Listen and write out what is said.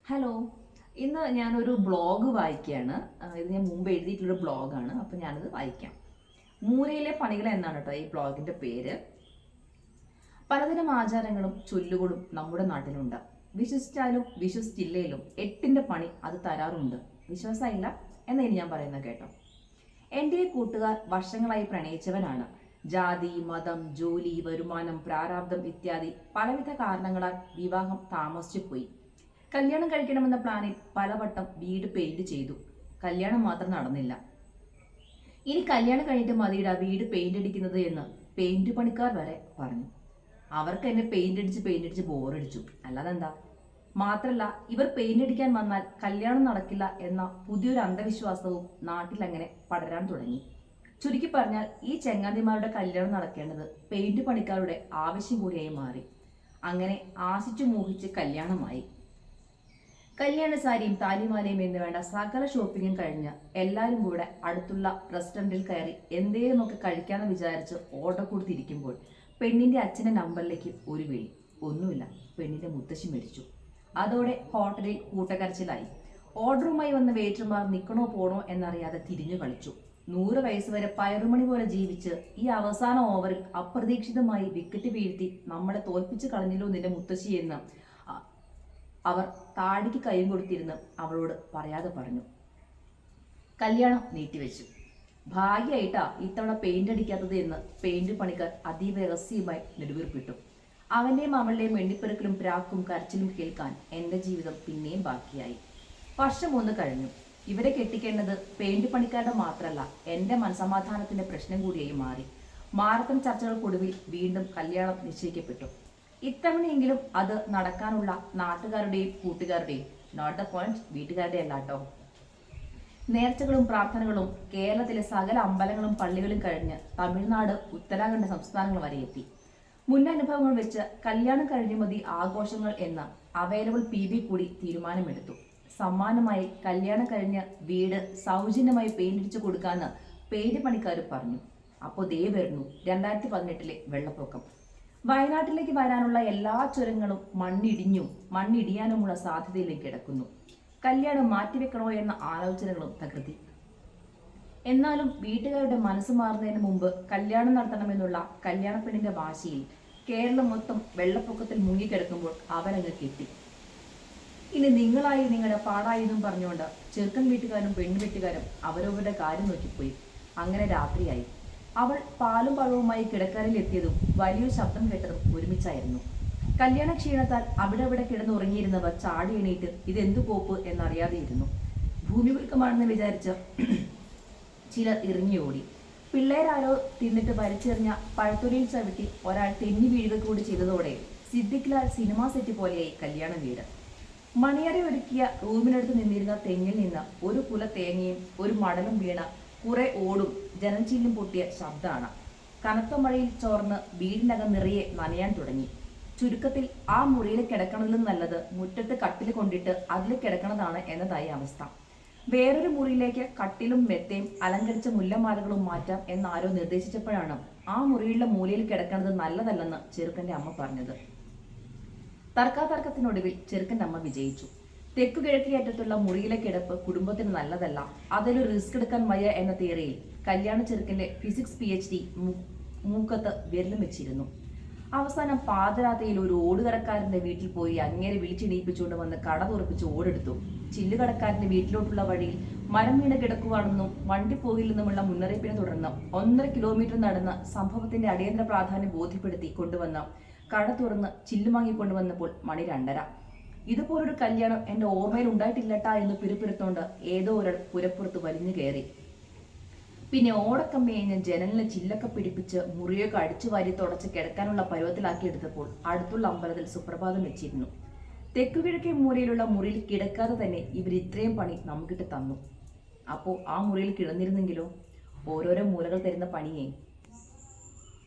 Hello. ഇന്ന് ഞാനൊരു blog വായിക്കുകയാണ്. ഇത് ഞാൻ മുമ്പ് എഴുതിയിട്ടുള്ളൊരു ബ്ലോഗാണ്. അപ്പോൾ ഞാനിത് വായിക്കാം. മൂലയിലെ പണികൾ എന്നാണ് കേട്ടോ ഈ ബ്ലോഗിൻ്റെ പേര്. പലതരം ആചാരങ്ങളും ചൊല്ലുകളും നമ്മുടെ നാട്ടിലുണ്ട്. വിശ്വസിച്ചാലും വിശ്വസിച്ചില്ലേലും എട്ടിൻ്റെ പണി അത് തരാറുണ്ട്. വിശ്വാസമില്ല എന്നാ ഇനി ഞാൻ പറയുന്നത് കേട്ടോ. എൻ്റെ ഈ കൂട്ടുകാർ വർഷങ്ങളായി പ്രണയിച്ചവനാണ്. ജാതി, മതം, ജോലി, വരുമാനം, പ്രാരാബ്ദം ഇത്യാദി പലവിധ കാരണങ്ങളാൽ വിവാഹം താമസിച്ചു പോയി. കല്യാണം കഴിക്കണമെന്ന പ്ലാനിൽ പലവട്ടം വീട് പെയിന്റ് ചെയ്തു. കല്യാണം മാത്രം നടന്നില്ല. ഇനി കല്യാണം കഴിഞ്ഞിട്ട് മതിയിടാ വീട് പെയിന്റ് അടിക്കുന്നത് എന്ന് പെയിന്റ് പണിക്കാർ വരെ പറഞ്ഞു. അവർക്ക് എന്നെ പെയിന്റ് അടിച്ച് ബോറടിച്ചു. അല്ലാതെന്താ? മാത്രല്ല, ഇവർ പെയിന്റ് അടിക്കാൻ വന്നാൽ കല്യാണം നടക്കില്ല എന്ന പുതിയൊരു അന്ധവിശ്വാസവും നാട്ടിൽ അങ്ങനെ പടരാൻ തുടങ്ങി. ചുരുക്കി പറഞ്ഞാൽ ഈ ചെങ്ങാതിമാരുടെ കല്യാണം നടക്കേണ്ടത് പെയിന്റ് പണിക്കാരുടെ ആവശ്യം കൂടിയായി മാറി. അങ്ങനെ ആശിച്ചു മോഹിച്ച് കല്യാണമായി. കല്യാണ സാരിയും താലിമാലയും എന്ന് വേണ്ട സകല ഷോപ്പിങ്ങും കഴിഞ്ഞ് എല്ലാവരും കൂടെ അടുത്തുള്ള റെസ്റ്റോറൻറ്റിൽ കയറി എന്തേലുമൊക്കെ കഴിക്കാമെന്ന് വിചാരിച്ച് ഓർഡർ കൊടുത്തിരിക്കുമ്പോൾ പെണ്ണിന്റെ അച്ഛൻ്റെ നമ്പറിലേക്ക് ഒരു വിളി. ഒന്നുമില്ല, പെണ്ണിന്റെ മുത്തശ്ശി മരിച്ചു. അതോടെ ഹോട്ടലിൽ കൂട്ടക്കരച്ചിലായി. ഓർഡറുമായി വന്ന വെയിറ്റർമാർ നിൽക്കണോ പോണോ എന്നറിയാതെ തിരിഞ്ഞു കളിച്ചു. 100 വയസ്സ് വരെ പയറുമണി പോലെ ജീവിച്ച് ഈ അവസാന ഓവറിൽ അപ്രതീക്ഷിതമായി വിക്കറ്റ് വീഴ്ത്തി നമ്മളെ തോൽപ്പിച്ച് കളഞ്ഞല്ലോ നിന്റെ മുത്തശ്ശി എന്ന് അവർ താടിക്ക് കൈയും കൊടുത്തിരുന്ന് അവളോട് പറയാതെ പറഞ്ഞു. കല്യാണം നീട്ടിവെച്ചു. ഭാഗ്യമായിട്ടാ ഇത്തവണ പെയിന്റ് അടിക്കാത്തത് എന്ന് പെയിന്റ് പണിക്കാർ അതീവ രഹസ്യമായി നെടുവീർപ്പിട്ടു. അവന്റെയും അവളുടെയും എണ്ണിപ്പെറുക്കലും പ്രാക്കും കരച്ചിലും കേൾക്കാൻ എൻ്റെ ജീവിതം പിന്നെയും ബാക്കിയായി. വർഷം 1 കഴിഞ്ഞു. ഇവരെ കെട്ടിക്കേണ്ടത് പെയിന്റ് പണിക്കാരുടെ മാത്രമല്ല, എൻ്റെ മനസമാധാനത്തിന്റെ പ്രശ്നം കൂടിയായി മാറി. മാരത്തൺ ചർച്ചകൾക്കൊടുവിൽ വീണ്ടും കല്യാണം നിശ്ചയിക്കപ്പെട്ടു. ഇത്തവണയെങ്കിലും അത് നടക്കാനുള്ള നാട്ടുകാരുടെയും കൂട്ടുകാരുടെയും, നോട്ട് ദ പോയിന്റ്, വീട്ടുകാരുടെ അല്ലാട്ടോ, നേർച്ചകളും പ്രാർത്ഥനകളും കേരളത്തിലെ സകല അമ്പലങ്ങളും പള്ളികളും കഴിഞ്ഞ് തമിഴ്നാട്, ഉത്തരാഖണ്ഡ് സംസ്ഥാനങ്ങൾ വരെ എത്തി. മുന്നനുഭവങ്ങൾ വെച്ച് കല്യാണം കഴിഞ്ഞു മതി ആഘോഷങ്ങൾ എന്ന അവൈലബിൾ PB കൂടി തീരുമാനമെടുത്തു. സമ്മാനമായി കല്യാണം കഴിഞ്ഞ് വീട് സൗജന്യമായി പെയിന്റ് അടിച്ചു കൊടുക്കാന്ന് പെയിന്റ് പണിക്കാർ പറഞ്ഞു. അപ്പോൾ ദേ വരുന്നു 2018 വെള്ളപ്പൊക്കം. വയനാട്ടിലേക്ക് വരാനുള്ള എല്ലാ ചുരങ്ങളും മണ്ണിടിയാനുമുള്ള സാധ്യതയിലേക്ക് കിടക്കുന്നു. കല്യാണം മാറ്റിവെക്കണോ എന്ന ആലോചനകളും തകൃതി. എന്നാലും വീട്ടുകാരുടെ മനസ്സ് മാറുന്നതിന് മുമ്പ് കല്യാണം നടത്തണമെന്നുള്ള കല്യാണപ്പെണ്ണിന്റെ വാശിയിൽ കേരളം മൊത്തം വെള്ളപ്പൊക്കത്തിൽ മുങ്ങിക്കിടക്കുമ്പോൾ അവരങ്ങ് കെട്ടി. ഇനി നിങ്ങളായി നിങ്ങളുടെ പാടായി എന്നും പറഞ്ഞുകൊണ്ട് ചെറുക്കൻ വീട്ടുകാരും പെണ്ണു വീട്ടുകാരും അവരവരുടെ കാര്യം നോക്കിപ്പോയി. അങ്ങനെ രാത്രിയായി. അവൾ പാലും പഴവുമായി കിടക്കരയിൽ എത്തിയതും വലിയൊരു ശബ്ദം കേട്ടതും ഒരുമിച്ചായിരുന്നു. കല്യാണ ക്ഷീണത്താൽ അവിടെ കിടന്നുറങ്ങിയിരുന്നവർ ചാടി എണീറ്റ് ഇതെന്തു കോപ്പ് എന്നറിയാതെയിരുന്നു. ഭൂമികുലുക്കമാണെന്ന് വിചാരിച്ച് ചിലർ ഇറങ്ങിയോടി. പിള്ളേരാരോ തിന്നിട്ട് വലിച്ചെറിഞ്ഞ പഴത്തൊലിയിൽ ചവിട്ടി ഒരാൾ തെന്നി വീഴുക കൂടി ചെയ്തതോടെ സിദ്ദിഖ്ലാൽ സിനിമാ സെറ്റ് പോലെയായി കല്യാണ വീട്. മണിയറി ഒരുക്കിയ റൂമിനടുത്ത് നിന്നിരുന്ന തെങ്ങിൽ നിന്ന് ഒരു കുല തേങ്ങയും ഒരു മടലും വീണ കുറെ ഓടും ജനൽച്ചില്ലും പൊട്ടിയ ശബ്ദമാണ്. കനത്ത മഴയിൽ ചോർന്ന് വീടിനകം നിറയെ നനയാൻ തുടങ്ങി. ചുരുക്കത്തിൽ ആ മുറിയിൽ കിടക്കണതിലും നല്ലത് മുറ്റത്ത് കട്ടിൽ കൊണ്ടിട്ട് അതിൽ കിടക്കണതാണ് എന്നതായി അവസ്ഥ. വേറൊരു മുറിയിലേക്ക് കട്ടിലും മെത്തയും അലങ്കരിച്ച മുല്ലമാലകളും മാറ്റാം എന്നാരോ നിർദ്ദേശിച്ചപ്പോഴാണ് ആ മുറിയിലുള്ള മൂലയിൽ കിടക്കണത് നല്ലതല്ലെന്ന് ചെറുക്കൻ്റെ അമ്മ പറഞ്ഞത്. തർക്കത്തിനൊടുവിൽ ചെറുക്കൻ്റെ അമ്മ വിജയിച്ചു. തെക്കു കിഴക്കേ അറ്റത്തുള്ള മുറിയിലെ കിടപ്പ് കുടുംബത്തിന് നല്ലതല്ല, അതിലൊരു റിസ്ക് എടുക്കാൻ വയ്യ എന്ന തിയറിയിൽ കല്യാണ ചെറുക്കൻ്റെ ഫിസിക്സ് PhD മൂക്കത്ത് വിരലും വെച്ചിരുന്നു. അവസാനം പാതിരാത്രിയിൽ ഒരു ഓടുകടക്കാരന്റെ വീട്ടിൽ പോയി അങ്ങേരെ വിളിച്ചെണീപ്പിച്ചുകൊണ്ട് വന്ന് കട തുറപ്പിച്ച് ഓടെടുത്തു. ചില്ലുകടക്കാരന്റെ വീട്ടിലോട്ടുള്ള വഴിയിൽ മരം വീണ് കിടക്കുവാണെന്നും വണ്ടി പോകില്ലെന്നുമുള്ള മുന്നറിയിപ്പിനെ തുടർന്ന് 1.5 കിലോമീറ്റർ നടന്ന് സംഭവത്തിന്റെ അടിയന്തര പ്രാധാന്യം ബോധ്യപ്പെടുത്തി കൊണ്ടുവന്ന് കട തുറന്ന് ചില്ല് വാങ്ങിക്കൊണ്ടുവന്നപ്പോൾ മണി 2:30. ഇതുപോലൊരു കല്യാണം എൻ്റെ ഓർമ്മയിൽ ഉണ്ടായിട്ടില്ലട്ടാ എന്ന് പിറുപിറുത്തോണ്ട് ഏതോ ഒരാൾ പുരപ്പുറത്ത് വലിഞ്ഞു കയറി. പിന്നെ ഓടക്കമ്മയെ ജനലിലെ ചില്ലൊക്കെ പിടിപ്പിച്ച് മുറിയൊക്കെ അടിച്ചു വാരി തുടച്ച് കിടക്കാനുള്ള പരുവത്തിലാക്കിയെടുത്തപ്പോൾ അടുത്തുള്ള അമ്പലത്തിൽ സുപ്രഭാതം വെച്ചിരുന്നു. തെക്കുകിഴക്കേ മൂലയിലുള്ള മുറിയിൽ കിടക്കാതെ തന്നെ ഇവർ ഇത്രയും പണി നമുക്കിട്ട് തന്നു. അപ്പോൾ ആ മുറിയിൽ കിടന്നിരുന്നെങ്കിലോ? ഓരോരോ മൂലകൾ തരുന്ന പണിയെ